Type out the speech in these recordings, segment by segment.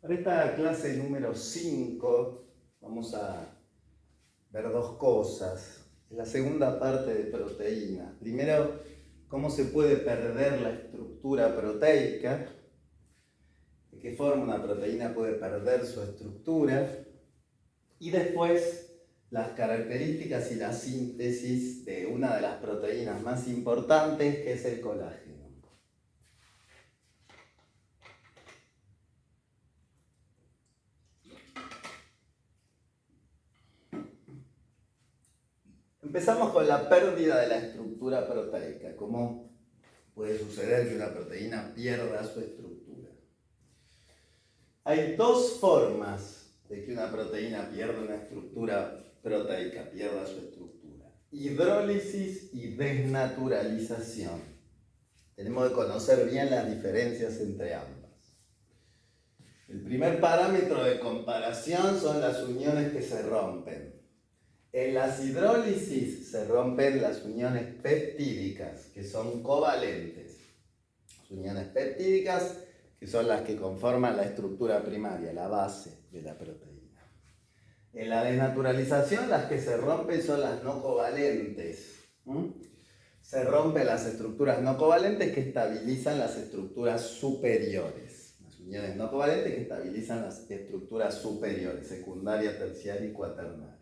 Para esta clase número 5 vamos a ver dos cosas. Es la segunda parte de proteínas. Primero, cómo se puede perder la estructura proteica, de qué forma una proteína puede perder su estructura, y después las características y la síntesis de una de las proteínas más importantes, que es el colágeno. Empezamos con la pérdida de la estructura proteica. ¿Cómo puede suceder que una proteína pierda su estructura? Hay dos formas de que una proteína pierda una estructura proteica, pierda su estructura: hidrólisis y desnaturalización. Tenemos que conocer bien las diferencias entre ambas. El primer parámetro de comparación son las uniones que se rompen. En las hidrólisis se rompen las uniones peptídicas, que son covalentes. Las uniones peptídicas, que son las que conforman la estructura primaria, la base de la proteína. En la desnaturalización, las que se rompen son las no covalentes. Se rompen las estructuras no covalentes que estabilizan las estructuras superiores. Las uniones no covalentes que estabilizan las estructuras superiores, secundaria, terciaria y cuaternaria.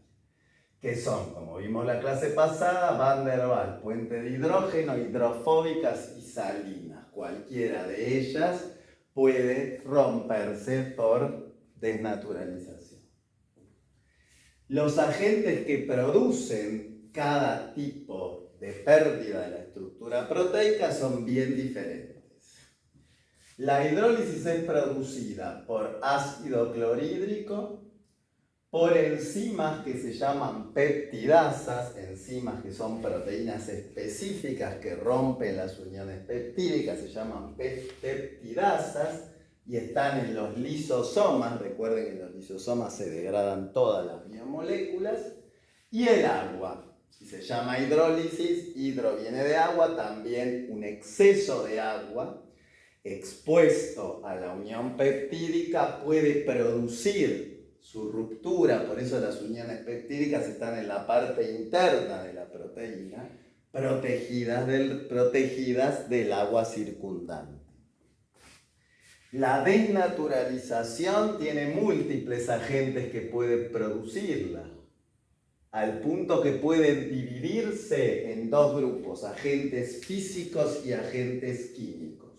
Que son, como vimos la clase pasada, Van der Waals, puente de hidrógeno, hidrofóbicas y salinas. Cualquiera de ellas puede romperse por desnaturalización. Los agentes que producen cada tipo de pérdida de la estructura proteica son bien diferentes. La hidrólisis es producida por ácido clorhídrico, por enzimas que se llaman peptidasas, enzimas que son proteínas específicas que rompen las uniones peptídicas, se llaman peptidasas y están en los lisosomas. Recuerden que en los lisosomas se degradan todas las biomoléculas. Y el agua, si se llama hidrólisis, hidro viene de agua, también un exceso de agua expuesto a la unión peptídica puede producir su ruptura. Por eso las uniones peptídicas están en la parte interna de la proteína, protegidas del agua circundante. La desnaturalización tiene múltiples agentes que pueden producirla, al punto que pueden dividirse en dos grupos: agentes físicos y agentes químicos.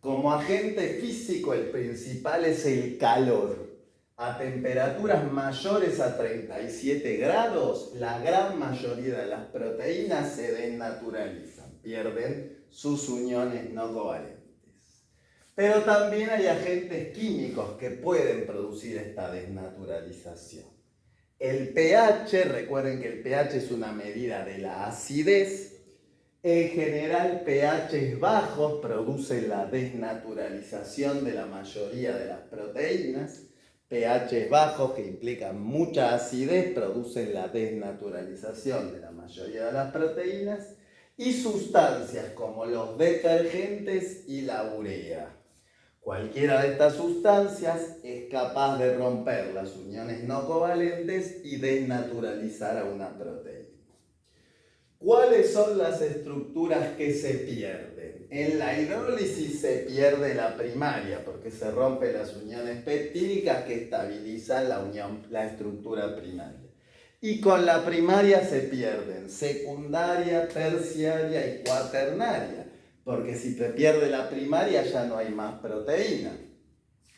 Como agente físico, el principal es el calor. A temperaturas mayores a 37 grados, la gran mayoría de las proteínas se desnaturalizan, pierden sus uniones no covalentes. Pero también hay agentes químicos que pueden producir esta desnaturalización. El pH, recuerden que el pH es una medida de la acidez. En general, pHs bajos producen la desnaturalización de la mayoría de las proteínas. pHs bajos, que implican mucha acidez, producen la desnaturalización de la mayoría de las proteínas. Y sustancias como los detergentes y la urea. Cualquiera de estas sustancias es capaz de romper las uniones no covalentes y desnaturalizar a una proteína. ¿Cuáles son las estructuras que se pierden? En la hidrólisis se pierde la primaria, porque se rompen las uniones peptídicas que estabilizan la estructura primaria. Y con la primaria se pierden secundaria, terciaria y cuaternaria, porque si se pierde la primaria ya no hay más proteína.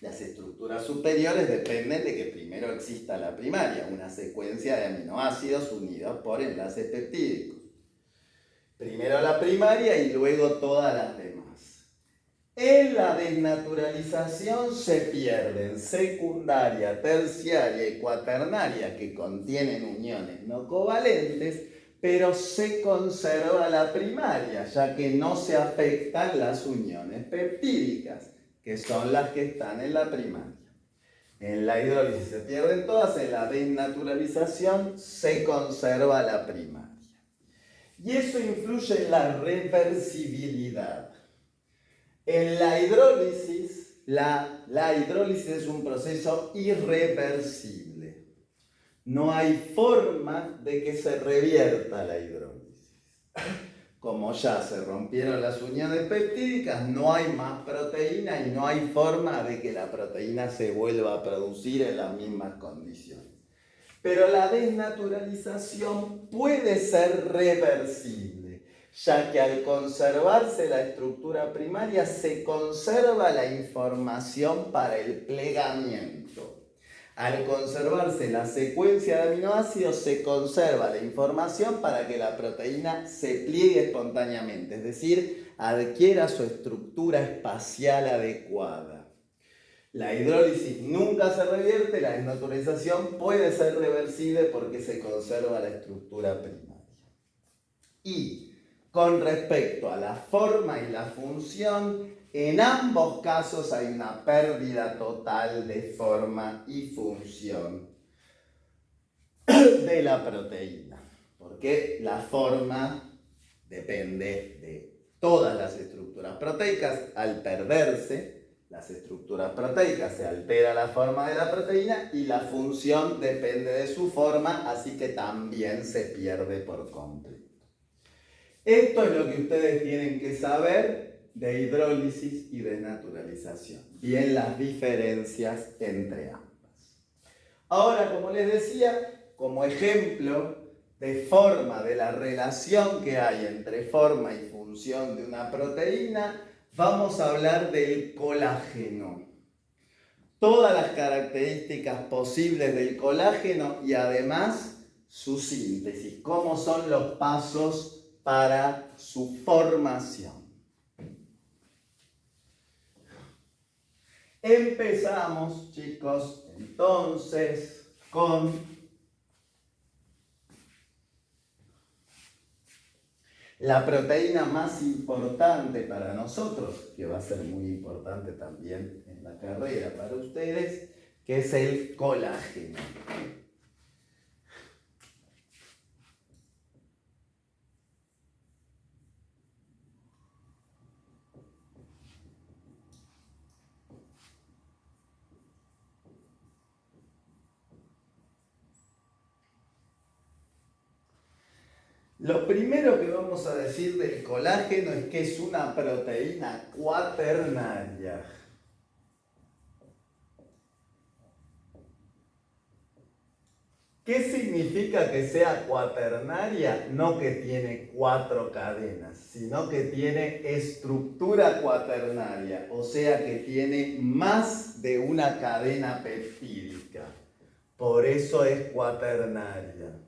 Las estructuras superiores dependen de que primero exista la primaria, una secuencia de aminoácidos unidos por enlaces peptídicos. Primero la primaria y luego todas las demás. En la desnaturalización se pierden secundaria, terciaria y cuaternaria, que contienen uniones no covalentes, pero se conserva la primaria, ya que no se afectan las uniones peptídicas, que son las que están en la primaria. En la hidrólisis se pierden todas, en la desnaturalización se conserva la primaria. Y eso influye en la reversibilidad. En la hidrólisis, La hidrólisis es un proceso irreversible. No hay forma de que se revierta la hidrólisis. Como ya se rompieron las uniones peptídicas, no hay más proteína y no hay forma de que la proteína se vuelva a producir en las mismas condiciones. Pero la desnaturalización puede ser reversible, ya que al conservarse la estructura primaria se conserva la información para el plegamiento. Al conservarse la secuencia de aminoácidos se conserva la información para que la proteína se pliegue espontáneamente, es decir, adquiera su estructura espacial adecuada. La hidrólisis nunca se revierte, la desnaturalización puede ser reversible porque se conserva la estructura primaria. Y con respecto a la forma y la función, en ambos casos hay una pérdida total de forma y función de la proteína, porque la forma depende de todas las estructuras proteicas. Al perderse las estructuras proteicas se altera la forma de la proteína y la función depende de su forma, así que también se pierde por completo. Esto es lo que ustedes tienen que saber de hidrólisis y desnaturalización, bien las diferencias entre ambas. Ahora, como les decía, como ejemplo de forma de la relación que hay entre forma y función de una proteína, vamos a hablar del colágeno. Todas las características posibles del colágeno y además su síntesis, cómo son los pasos para su formación. Empezamos, chicos, entonces con la proteína más importante para nosotros, que va a ser muy importante también en la carrera para ustedes, que es el colágeno. Lo primero que vamos a decir del colágeno es que es una proteína cuaternaria. ¿Qué significa que sea cuaternaria? No que tiene 4 cadenas, sino que tiene estructura cuaternaria, o sea que tiene más de una cadena peptídica. Por eso es cuaternaria.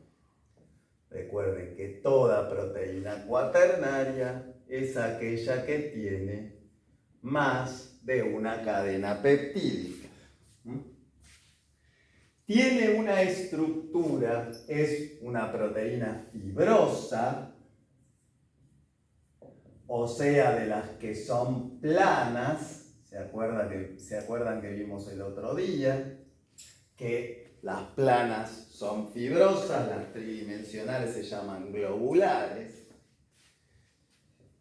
Recuerden que toda proteína cuaternaria es aquella que tiene más de una cadena peptídica. Tiene una estructura, es una proteína fibrosa, o sea, de las que son planas. ¿Se acuerdan que vimos el otro día? Que las planas son fibrosas, las tridimensionales se llaman globulares.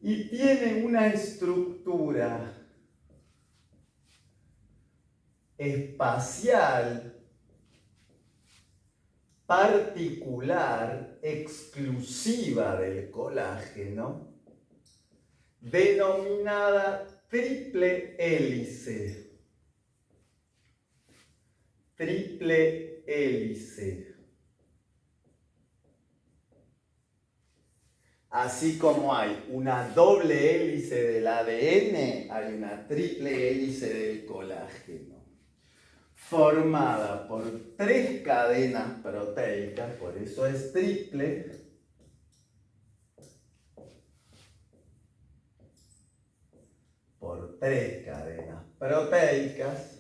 Y tiene una estructura espacial particular, exclusiva del colágeno, denominada triple hélice. Triple hélice. Así como hay una doble hélice del ADN, hay una triple hélice del colágeno, formada por 3 cadenas proteicas, por eso es triple, por 3 cadenas proteicas,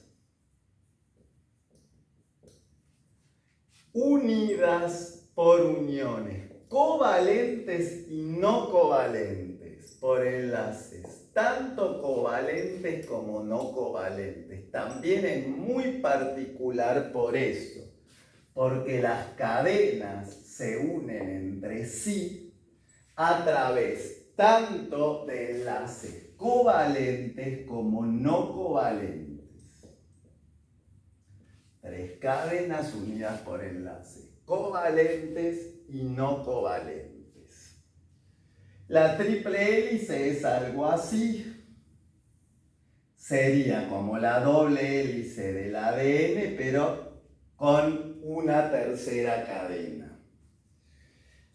unidas por uniones covalentes y no covalentes, por enlaces tanto covalentes como no covalentes. También es muy particular por eso, porque las cadenas se unen entre sí a través tanto de enlaces covalentes como no covalentes. 3 cadenas unidas por enlaces covalentes y no covalentes. La triple hélice es algo así. Sería como la doble hélice del ADN, pero con una tercera cadena.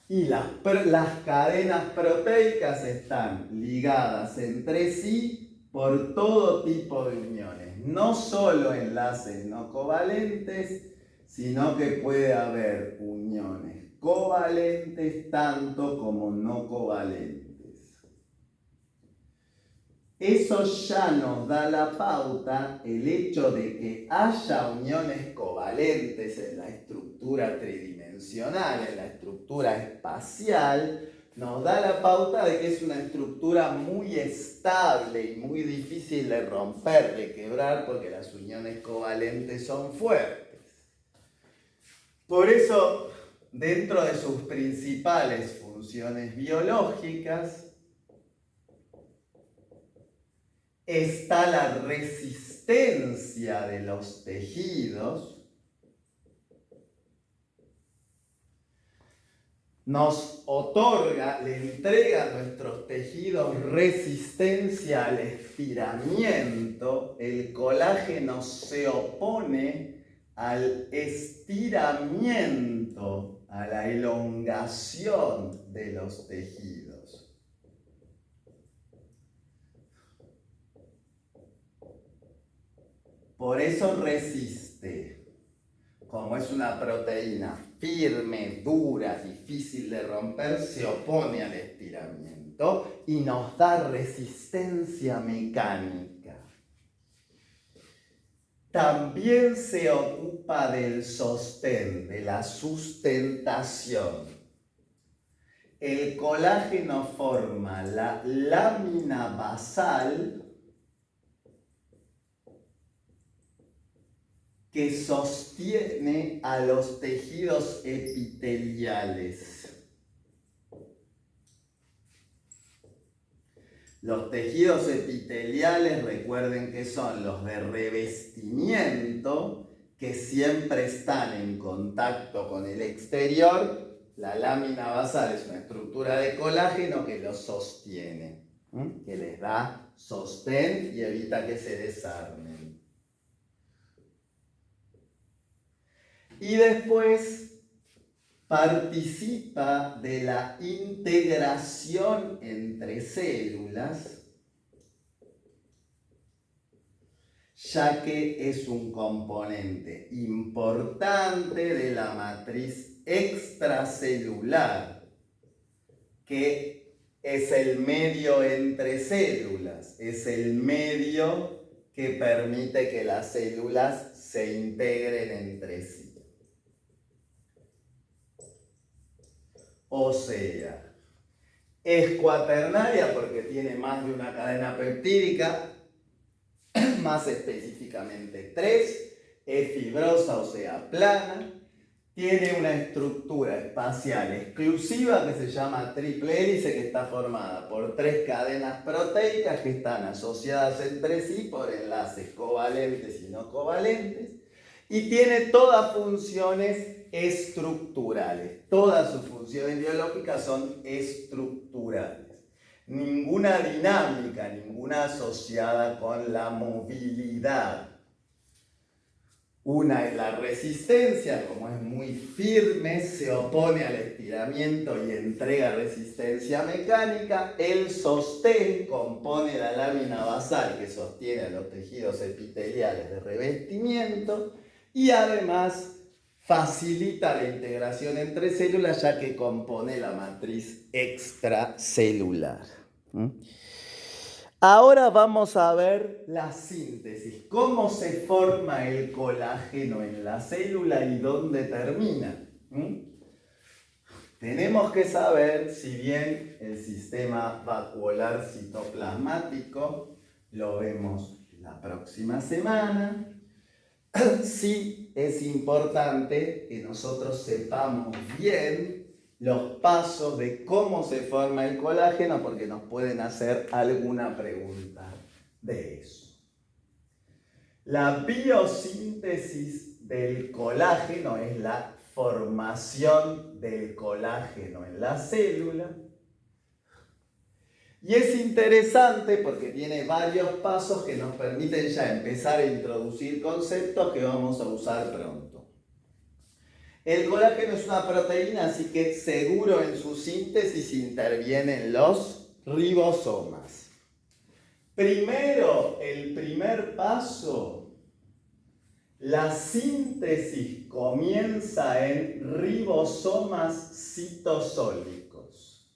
Y las cadenas proteicas están ligadas entre sí por todo tipo de uniones. No solo enlaces no covalentes, sino que puede haber uniones covalentes tanto como no covalentes. Eso ya nos da la pauta, el hecho de que haya uniones covalentes en la estructura tridimensional, en la estructura espacial, nos da la pauta de que es una estructura muy estable y muy difícil de romper, de quebrar, porque las uniones covalentes son fuertes. Por eso, dentro de sus principales funciones biológicas, está la resistencia de los tejidos. Nos otorga, le entrega a nuestros tejidos resistencia al estiramiento. El colágeno se opone al estiramiento, a la elongación de los tejidos. Por eso resiste. Como es una proteína firme, dura, difícil de romper, se opone al estiramiento y nos da resistencia mecánica. También se ocupa del sostén, de la sustentación. El colágeno forma la lámina basal que sostiene a los tejidos epiteliales. Los tejidos epiteliales, recuerden que son los de revestimiento, que siempre están en contacto con el exterior. La lámina basal es una estructura de colágeno que los sostiene, que les da sostén y evita que se desarmen. Y después participa de la integración entre células, ya que es un componente importante de la matriz extracelular, que es el medio entre células, es el medio que permite que las células se integren entre sí. O sea, es cuaternaria porque tiene más de una cadena peptídica, más específicamente 3, es fibrosa, o sea, plana, tiene una estructura espacial exclusiva que se llama triple hélice, que está formada por 3 cadenas proteicas que están asociadas entre sí por enlaces covalentes y no covalentes, y tiene todas funciones estructurales. Todas sus funciones biológicas son estructurales. Ninguna dinámica, ninguna asociada con la movilidad. Una es la resistencia, como es muy firme, se opone al estiramiento y entrega resistencia mecánica. El sostén compone la lámina basal que sostiene a los tejidos epiteliales de revestimiento y además facilita la integración entre células ya que compone la matriz extracelular. Ahora vamos a ver la síntesis, cómo se forma el colágeno en la célula y dónde termina. Tenemos que saber, si bien el sistema vacuolar citoplasmático lo vemos la próxima semana, sí es importante que nosotros sepamos bien los pasos de cómo se forma el colágeno, porque nos pueden hacer alguna pregunta de eso. La biosíntesis del colágeno es la formación del colágeno en la célula. Y es interesante porque tiene varios pasos que nos permiten ya empezar a introducir conceptos que vamos a usar pronto. El colágeno es una proteína, así que seguro en su síntesis intervienen los ribosomas. Primero, el primer paso, la síntesis comienza en ribosomas citosólicos.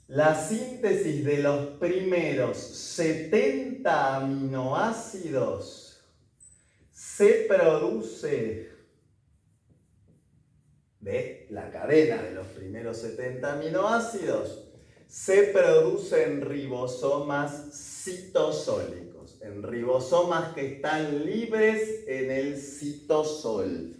La síntesis de los primeros 70 aminoácidos se produce de la cadena de los primeros 70 aminoácidos se produce en ribosomas citosólicos, en ribosomas que están libres en el citosol.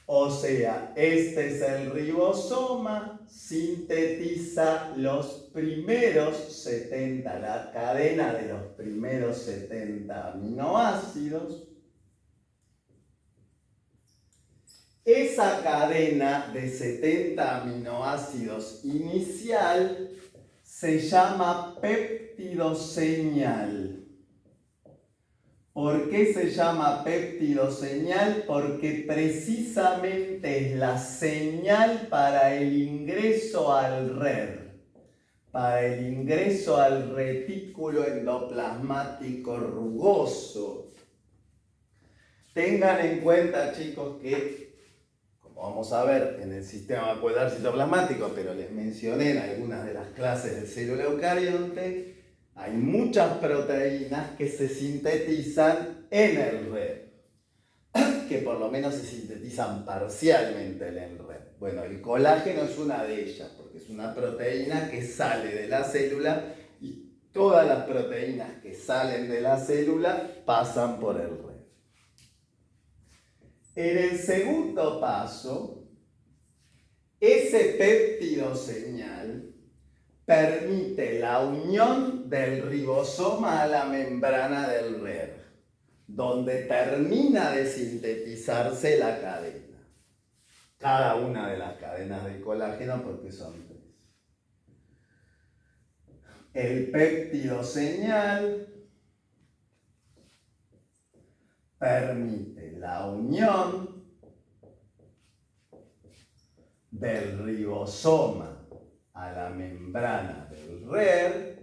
O sea, este es el ribosoma, sintetiza los primeros 70, la cadena de los primeros 70 aminoácidos. Esa cadena de 70 aminoácidos inicial se llama péptido señal. ¿Por qué se llama péptido señal? Porque precisamente es la señal para el ingreso al RER, para el ingreso al retículo endoplasmático rugoso. Tengan en cuenta, chicos, que vamos a ver en el sistema vacuolar citoplasmático, pero les mencioné en algunas de las clases de célula eucarionte, hay muchas proteínas que se sintetizan en el RER, que por lo menos se sintetizan parcialmente en el RER. Bueno, el colágeno es una de ellas, porque es una proteína que sale de la célula y todas las proteínas que salen de la célula pasan por el RER. En el segundo paso, ese péptido señal permite la unión del ribosoma a la membrana del RER, donde termina de sintetizarse la cadena. Cada una de las cadenas del colágeno, porque son 3. El péptido señal permite la unión del ribosoma a la membrana del RER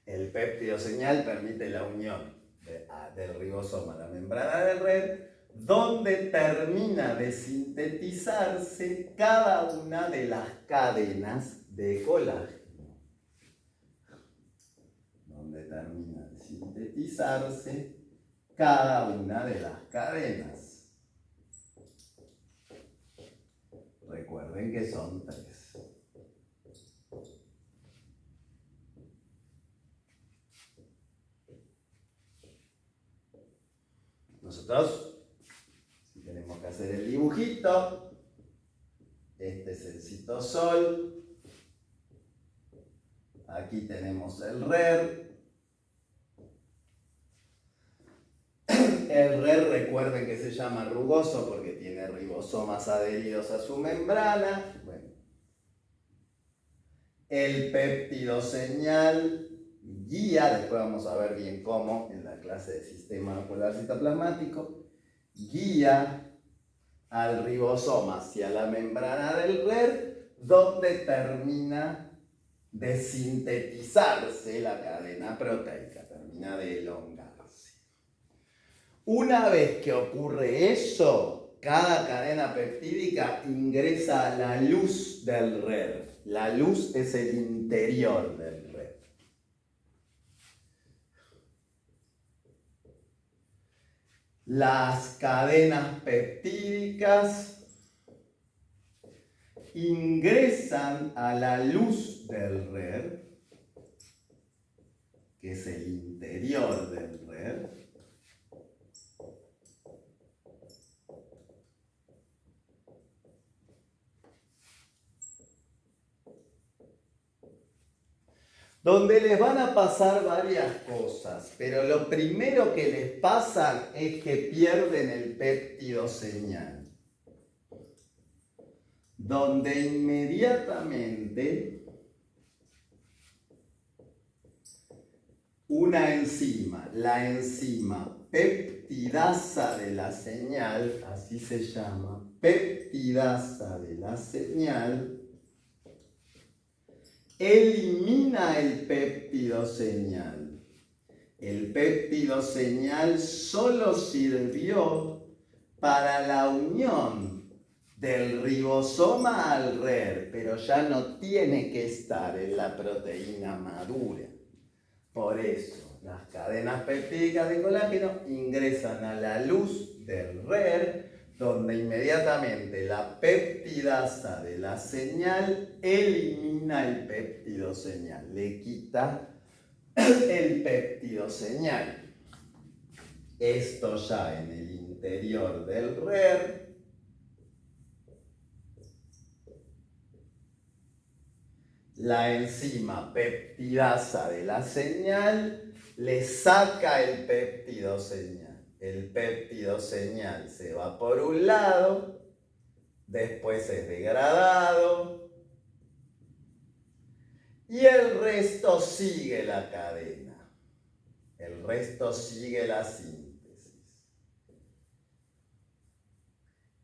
el péptido señal permite la unión del ribosoma a la membrana del RER, donde termina de sintetizarse cada una de las cadenas de colágeno. Donde termina de sintetizarse cada una de las cadenas. Recuerden que son 3. Nosotros, si tenemos que hacer el dibujito, este es el citosol, aquí tenemos el RER. El RER, recuerden que se llama rugoso porque tiene ribosomas adheridos a su membrana. Bueno. El péptido señal guía, después vamos a ver bien cómo en la clase de sistema vacuolar citoplasmático, guía al ribosoma hacia la membrana del RER, donde termina de sintetizarse la cadena proteica, termina de elongarse. Una vez que ocurre eso, cada cadena peptídica ingresa a la luz del RER. La luz es el interior del RER. Las cadenas peptídicas ingresan a la luz del RER, que es el interior del RER, donde les van a pasar varias cosas, pero lo primero que les pasa es que pierden el péptido señal, donde inmediatamente una enzima, la enzima peptidasa de la señal, así se llama, peptidasa de la señal, elimina el péptido señal. El péptido señal solo sirvió para la unión del ribosoma al RER, pero ya no tiene que estar en la proteína madura. Por eso, las cadenas peptídicas de colágeno ingresan a la luz del RER, donde inmediatamente la peptidasa de la señal elimina el péptido señal, le quita el péptido señal. Esto ya en el interior del RER la enzima peptidasa de la señal le saca el péptido señal. El péptido señal se va por un lado, después es degradado y el resto sigue la cadena. El resto sigue la síntesis.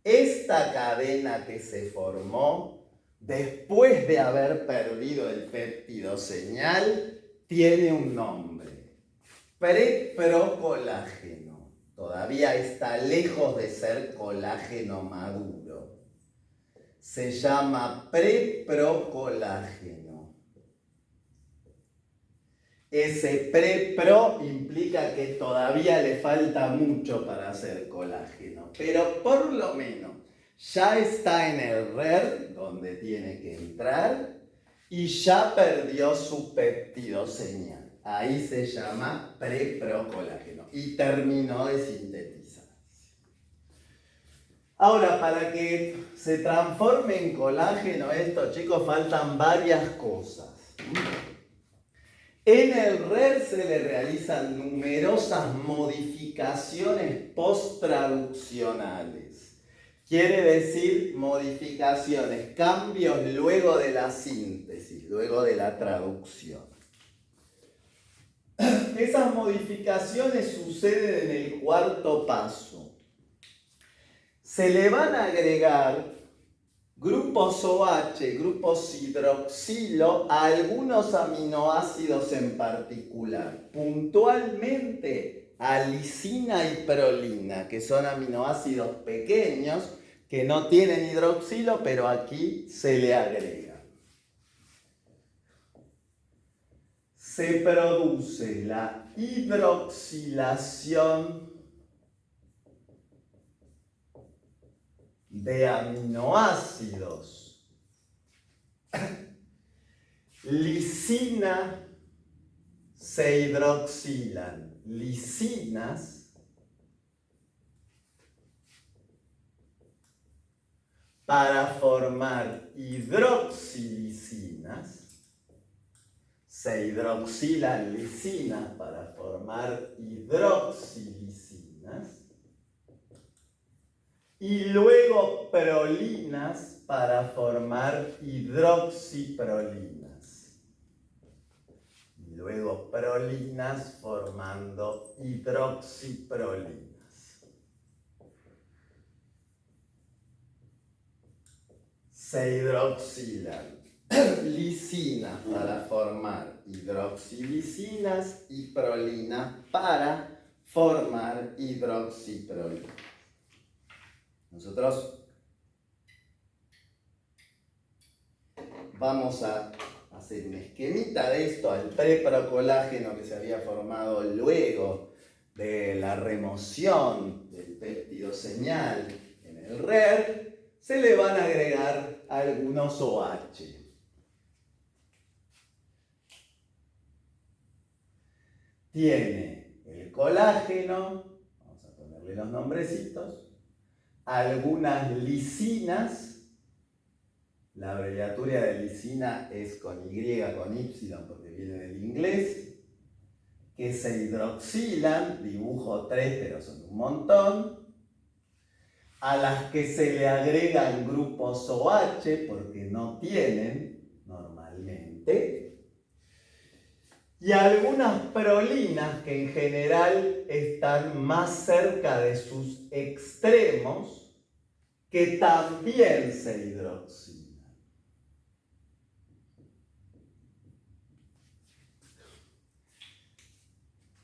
Esta cadena que se formó después de haber perdido el péptido señal tiene un nombre: preprocolágeno. Todavía está lejos de ser colágeno maduro. Se llama preprocolágeno. Ese prepro implica que todavía le falta mucho para hacer colágeno, pero por lo menos ya está en el RER donde tiene que entrar y ya perdió su péptido señal. Ahí se llama preprocolágeno y terminó de sintetizar. Ahora, para que se transforme en colágeno esto, chicos, faltan varias cosas. En el RER se le realizan numerosas modificaciones post-traduccionales. Quiere decir modificaciones, cambios luego de la síntesis, luego de la traducción. Esas modificaciones suceden en el cuarto paso. Se le van a agregar grupos OH, grupos hidroxilo a algunos aminoácidos en particular, puntualmente a lisina y prolina, que son aminoácidos pequeños que no tienen hidroxilo, pero aquí se le agrega. Se produce la hidroxilación de aminoácidos. Lisina se hidroxilan. Lisinas para formar hidroxilisinas. Se hidroxilan lisinas para formar hidroxilisinas. Y luego prolinas para formar hidroxiprolinas. Y luego prolinas formando hidroxiprolinas. Se hidroxilan lisinas para formar hidroxilisinas y prolinas para formar hidroxiprolinas. Nosotros vamos a hacer un esquemita de esto al preprocolágeno que se había formado luego de la remoción del péptido señal en el RER. Se le van a agregar algunos OH. Tiene el colágeno, vamos a ponerle los nombrecitos, algunas lisinas la abreviatura de lisina es con Y, con Y, porque viene del inglés, que se hidroxilan, dibujo 3, pero son un montón, a las que se le agregan grupos OH, porque no tienen normalmente, y algunas prolinas que en general están más cerca de sus extremos, que también se hidroxilan.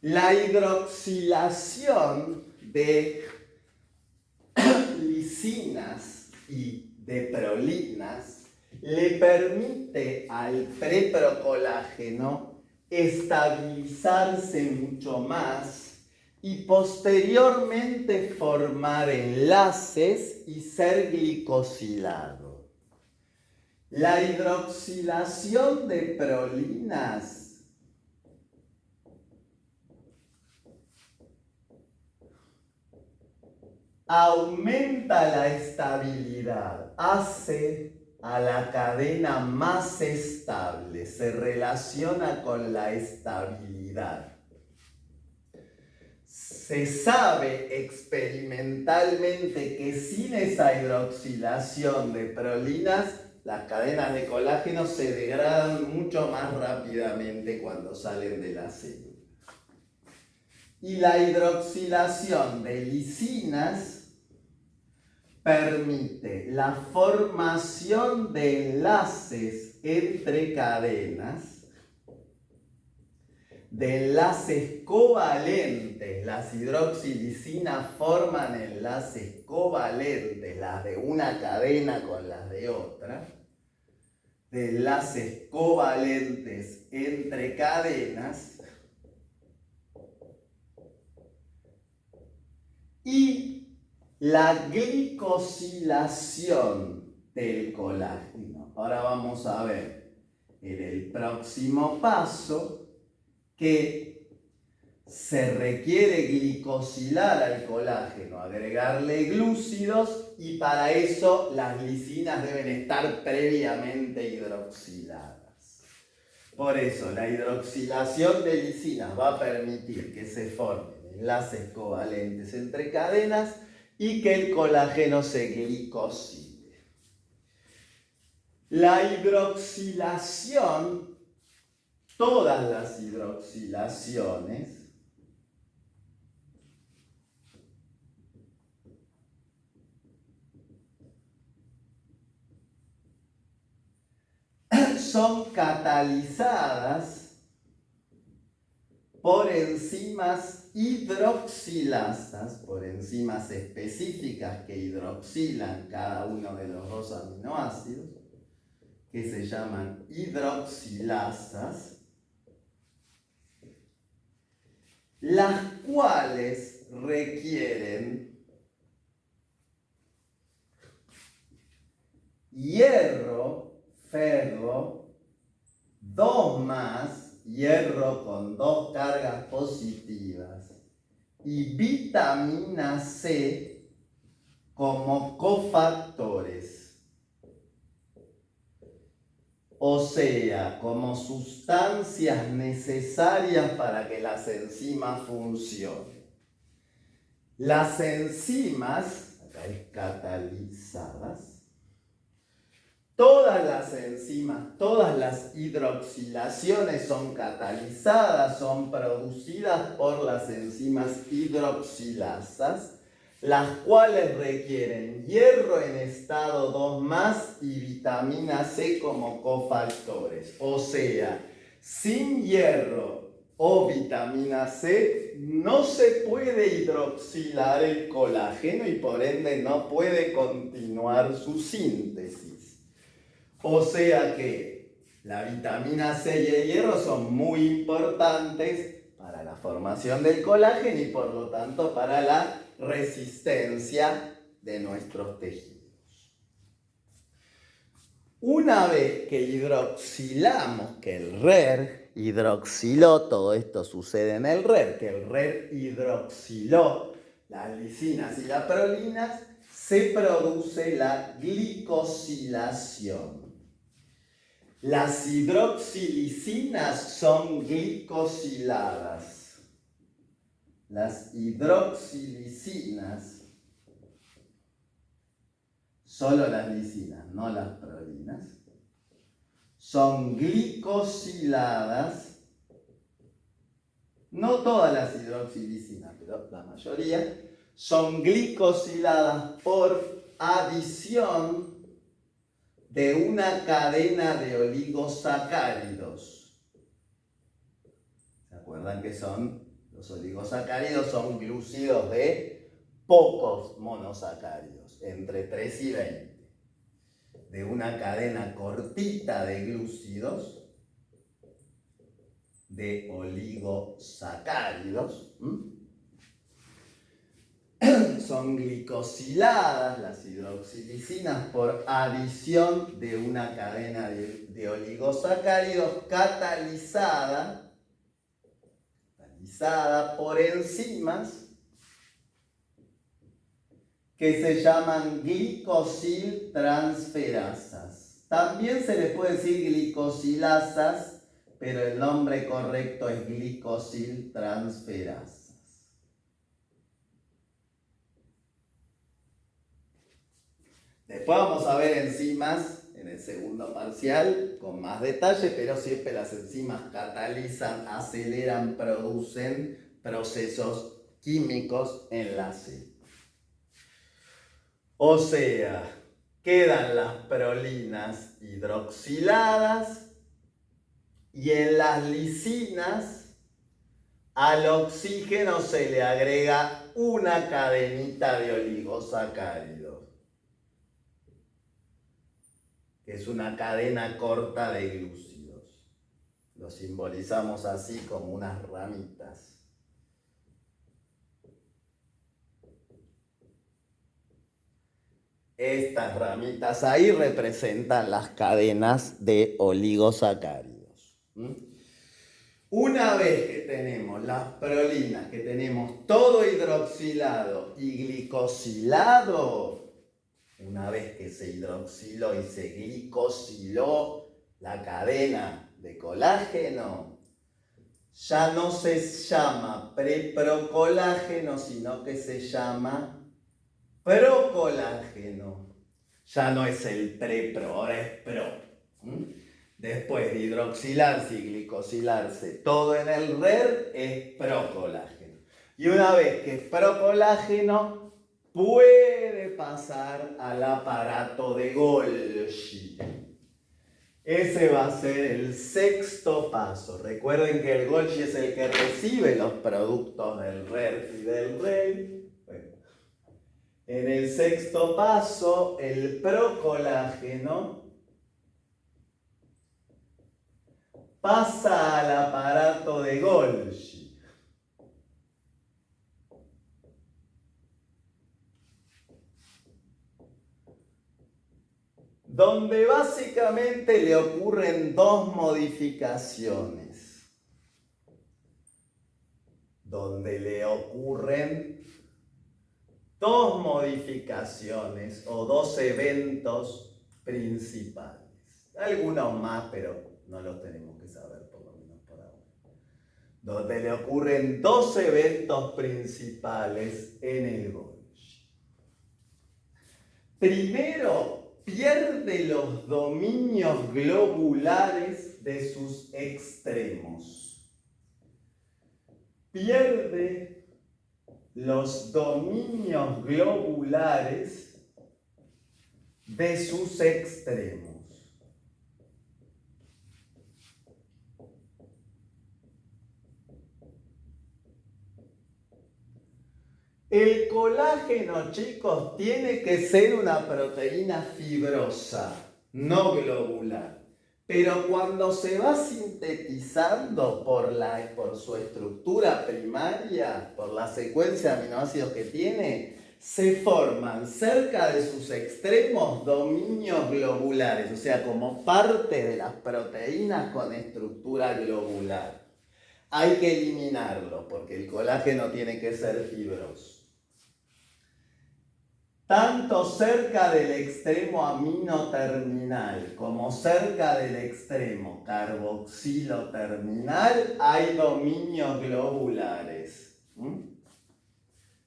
La hidroxilación de lisinas y de prolinas le permite al preprocolágeno estabilizarse mucho más y posteriormente formar enlaces y ser glicosilado. La hidroxilación de prolinas aumenta la estabilidad, hace a la cadena más estable, se relaciona con la estabilidad. Se sabe experimentalmente que sin esa hidroxilación de prolinas, las cadenas de colágeno se degradan mucho más rápidamente cuando salen de la célula. Y la hidroxilación de lisinas permite la formación de enlaces entre cadenas, de enlaces covalentes. Las hidroxilisinas forman enlaces covalentes, las de una cadena con las de otra, de enlaces covalentes entre cadenas, y la glicosilación del colágeno. Ahora vamos a ver en el próximo paso que se requiere glicosilar al colágeno, agregarle glúcidos, y para eso las lisinas deben estar previamente hidroxiladas. Por eso la hidroxilación de lisinas va a permitir que se formen enlaces covalentes entre cadenas y que el colágeno se glicosile. La hidroxilación, todas las hidroxilaciones, son catalizadas por enzimas hidroxilasas, por enzimas específicas que hidroxilan cada uno de los dos aminoácidos, que se llaman hidroxilasas, las cuales requieren hierro, ferro, 2 más, hierro con 2 cargas positivas, y vitamina C como cofactores, o sea, como sustancias necesarias para que las enzimas funcionen. Las enzimas, acá es catalizadas, todas las enzimas, todas las hidroxilaciones son catalizadas, son producidas por las enzimas hidroxilasas, las cuales requieren hierro en estado 2 más y vitamina C como cofactores. O sea, sin hierro o vitamina C no se puede hidroxilar el colágeno y por ende no puede continuar su síntesis. O sea que la vitamina C y el hierro son muy importantes para la formación del colágeno y por lo tanto para la resistencia de nuestros tejidos. Una vez que hidroxilamos, que el RER hidroxiló, todo esto sucede en el RER, que el RER hidroxiló las lisinas y las prolinas, se produce la glicosilación. Las hidroxilisinas son glicosiladas. Las hidroxilisinas, solo las lisinas, no las prolinas, son glicosiladas. No todas las hidroxilisinas, pero la mayoría son glicosiladas por adición de una cadena de oligosacáridos. ¿Se acuerdan que los oligosacáridos son glúcidos de pocos monosacáridos, entre 3 y 20? De una cadena cortita de glúcidos, de oligosacáridos. Son glicosiladas las hidroxilisinas por adición de una cadena de oligosacáridos catalizada por enzimas que se llaman glicosiltransferasas. También se les puede decir glicosilasas, pero el nombre correcto es glicosiltransferasas. Después vamos a ver enzimas en el segundo parcial con más detalle, pero siempre las enzimas catalizan, aceleran, producen procesos químicos en la célula. O sea, quedan las prolinas hidroxiladas y en las lisinas al oxígeno se le agrega una cadenita de oligosacáridos, que es una cadena corta de glúcidos. Lo simbolizamos así como unas ramitas. Estas ramitas ahí representan las cadenas de oligosacáridos. Una vez que tenemos las prolinas, que tenemos todo hidroxilado y glicosilado, una vez que se hidroxiló y se glicosiló la cadena de colágeno, ya no se llama preprocolágeno, sino que se llama procolágeno. Ya no es el prepro, ahora es pro. Después de hidroxilarse y glicosilarse todo en el RER es procolágeno. Y una vez que es procolágeno, puede pasar al aparato de Golgi. Ese va a ser el sexto paso. Recuerden que el Golgi es el que recibe los productos del RER y del REL. Bueno, en el sexto paso, el procolágeno pasa al aparato de Golgi. Donde básicamente le ocurren dos modificaciones. Donde le ocurren dos modificaciones o dos eventos principales. Algunos más, pero no los tenemos que saber por lo menos por ahora. Donde le ocurren dos eventos principales en el Golgi. Primero, pierde los dominios globulares de sus extremos. Pierde los dominios globulares de sus extremos. El colágeno, chicos, tiene que ser una proteína fibrosa, no globular. Pero cuando se va sintetizando por su estructura primaria, por la secuencia de aminoácidos que tiene, se forman cerca de sus extremos dominios globulares, o sea, como parte de las proteínas con estructura globular. Hay que eliminarlo porque el colágeno tiene que ser fibroso. tanto cerca del extremo amino terminal como cerca del extremo carboxilo terminal hay dominios globulares.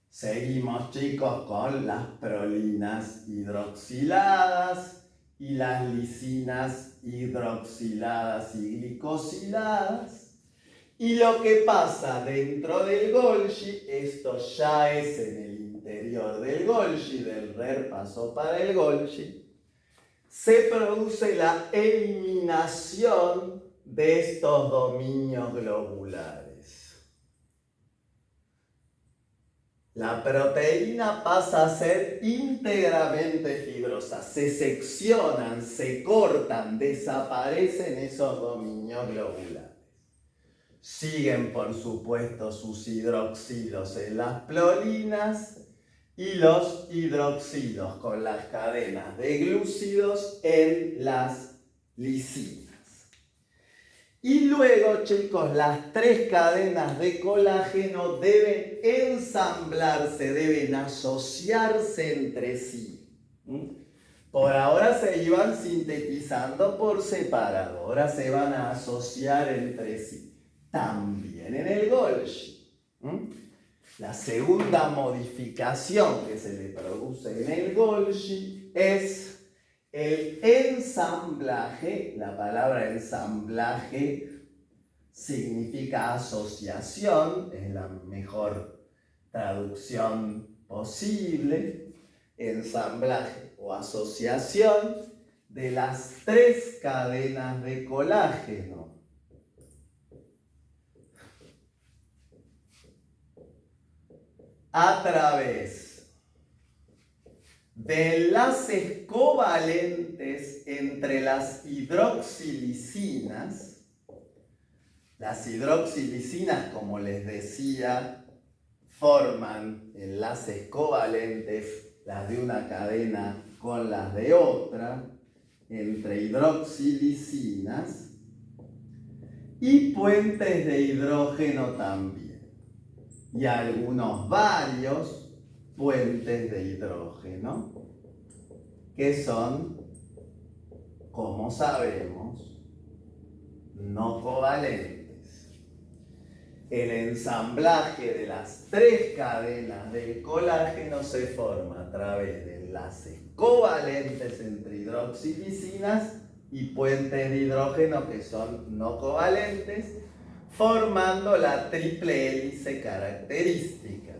Seguimos, chicos, con las prolinas hidroxiladas y las lisinas hidroxiladas y glicosiladas. Y lo que pasa dentro del Golgi, esto ya es en el interior del Golgi, del RER pasó para el Golgi, se produce la eliminación de estos dominios globulares. La proteína pasa a ser íntegramente fibrosa, se seccionan, se cortan, desaparecen esos dominios globulares. Siguen, por supuesto, sus hidroxilos en las prolinas y los hidroxilos con las cadenas de glúcidos en las lisinas. Y luego, chicos, las tres cadenas de colágeno deben ensamblarse, deben asociarse entre sí. Por ahora se iban sintetizando por separado, ahora se van a asociar entre sí. También en el Golgi. La segunda modificación que se le produce en el Golgi es el ensamblaje. La palabra ensamblaje significa asociación, es la mejor traducción posible. Ensamblaje o asociación de las tres cadenas de colágeno. A través de enlaces covalentes entre las hidroxilisinas. Las hidroxilisinas, como les decía, forman enlaces covalentes, las de una cadena con las de otra, entre hidroxilisinas y puentes de hidrógeno también. Y algunos varios puentes de hidrógeno que son, como sabemos, no covalentes. El ensamblaje de las tres cadenas del colágeno se forma a través de enlaces covalentes entre hidroxilisinas y puentes de hidrógeno que son no covalentes, formando la triple hélice característica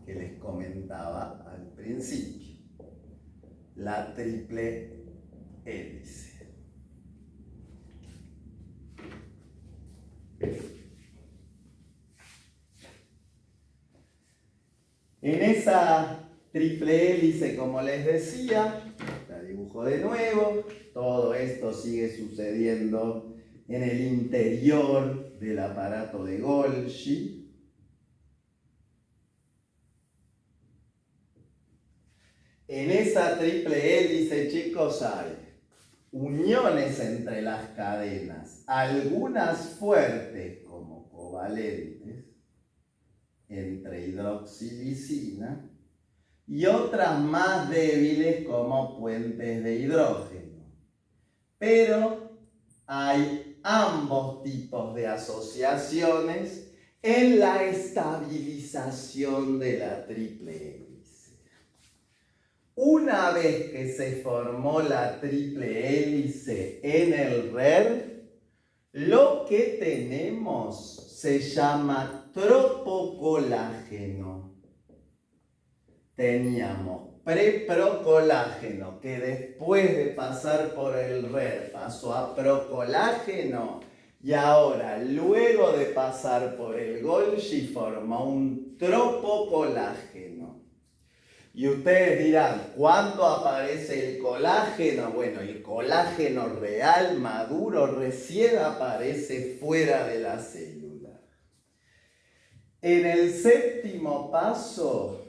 que les comentaba al principio. La triple hélice. En esa triple hélice, como les decía, la dibujo de nuevo, todo esto sigue sucediendo en el interior del aparato de Golgi. En esa triple hélice, chicos, hay uniones entre las cadenas, algunas fuertes como covalentes, entre hidroxilisina, y otras más débiles como puentes de hidrógeno. Pero hay ambos tipos de asociaciones en la estabilización de la triple hélice. Una vez que se formó la triple hélice en el RER, lo que tenemos se llama tropocolágeno. Teníamos preprocolágeno, que después de pasar por el RER pasó a procolágeno, y ahora, luego de pasar por el Golgi, forma un tropocolágeno. Y ustedes dirán, ¿cuándo aparece el colágeno? Bueno, el colágeno real, maduro, recién aparece fuera de la célula. En el séptimo paso,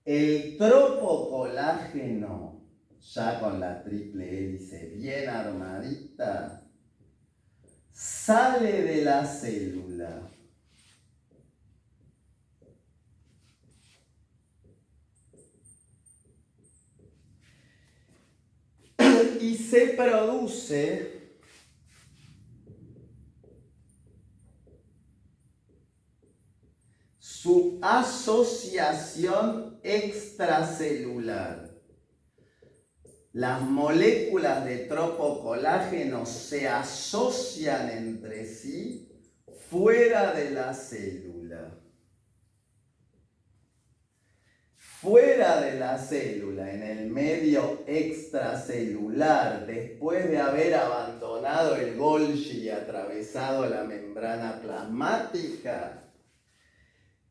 el tropocolágeno, ya con la triple hélice bien armadita, sale de la célula. y se produce su asociación extracelular. Las moléculas de tropocolágeno se asocian entre sí fuera de la célula. Fuera de la célula, en el medio extracelular, después de haber abandonado el Golgi y atravesado la membrana plasmática,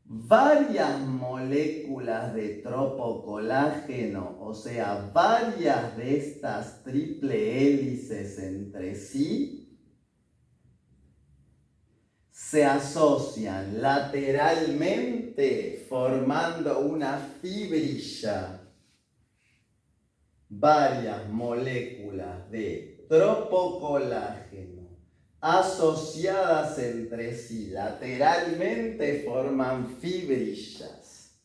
varias moléculas de tropocolágeno, o sea, varias de estas triple hélices entre sí, se asocian lateralmente formando una fibrilla. Varias moléculas de tropocolágeno asociadas entre sí lateralmente forman fibrillas.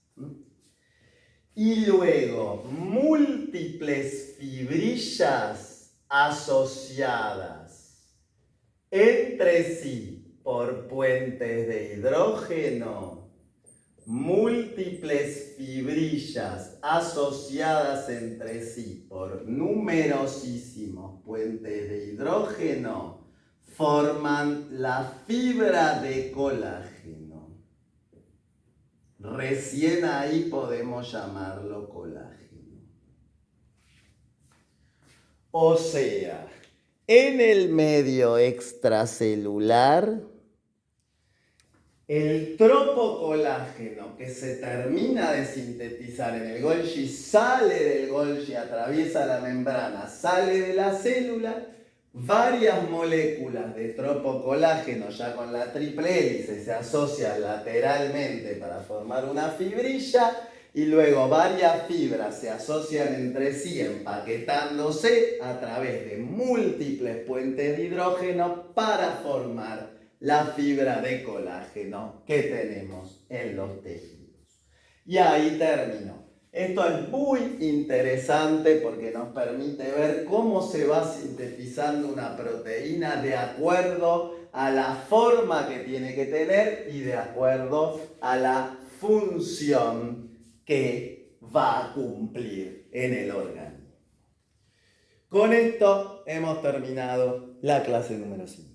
Y luego múltiples fibrillas asociadas entre sí por puentes de hidrógeno, múltiples fibrillas asociadas entre sí por numerosísimos puentes de hidrógeno, forman la fibra de colágeno. Recién ahí podemos llamarlo colágeno. O sea, en el medio extracelular, el tropocolágeno que se termina de sintetizar en el Golgi sale del Golgi, atraviesa la membrana, sale de la célula. Varias moléculas de tropocolágeno ya con la triple hélice se asocian lateralmente para formar una fibrilla y luego varias fibras se asocian entre sí empaquetándose a través de múltiples puentes de hidrógeno para formar la fibra de colágeno que tenemos en los tejidos. Y ahí terminó. Esto es muy interesante porque nos permite ver cómo se va sintetizando una proteína de acuerdo a la forma que tiene que tener y de acuerdo a la función que va a cumplir en el órgano. Con esto hemos terminado la clase número 5.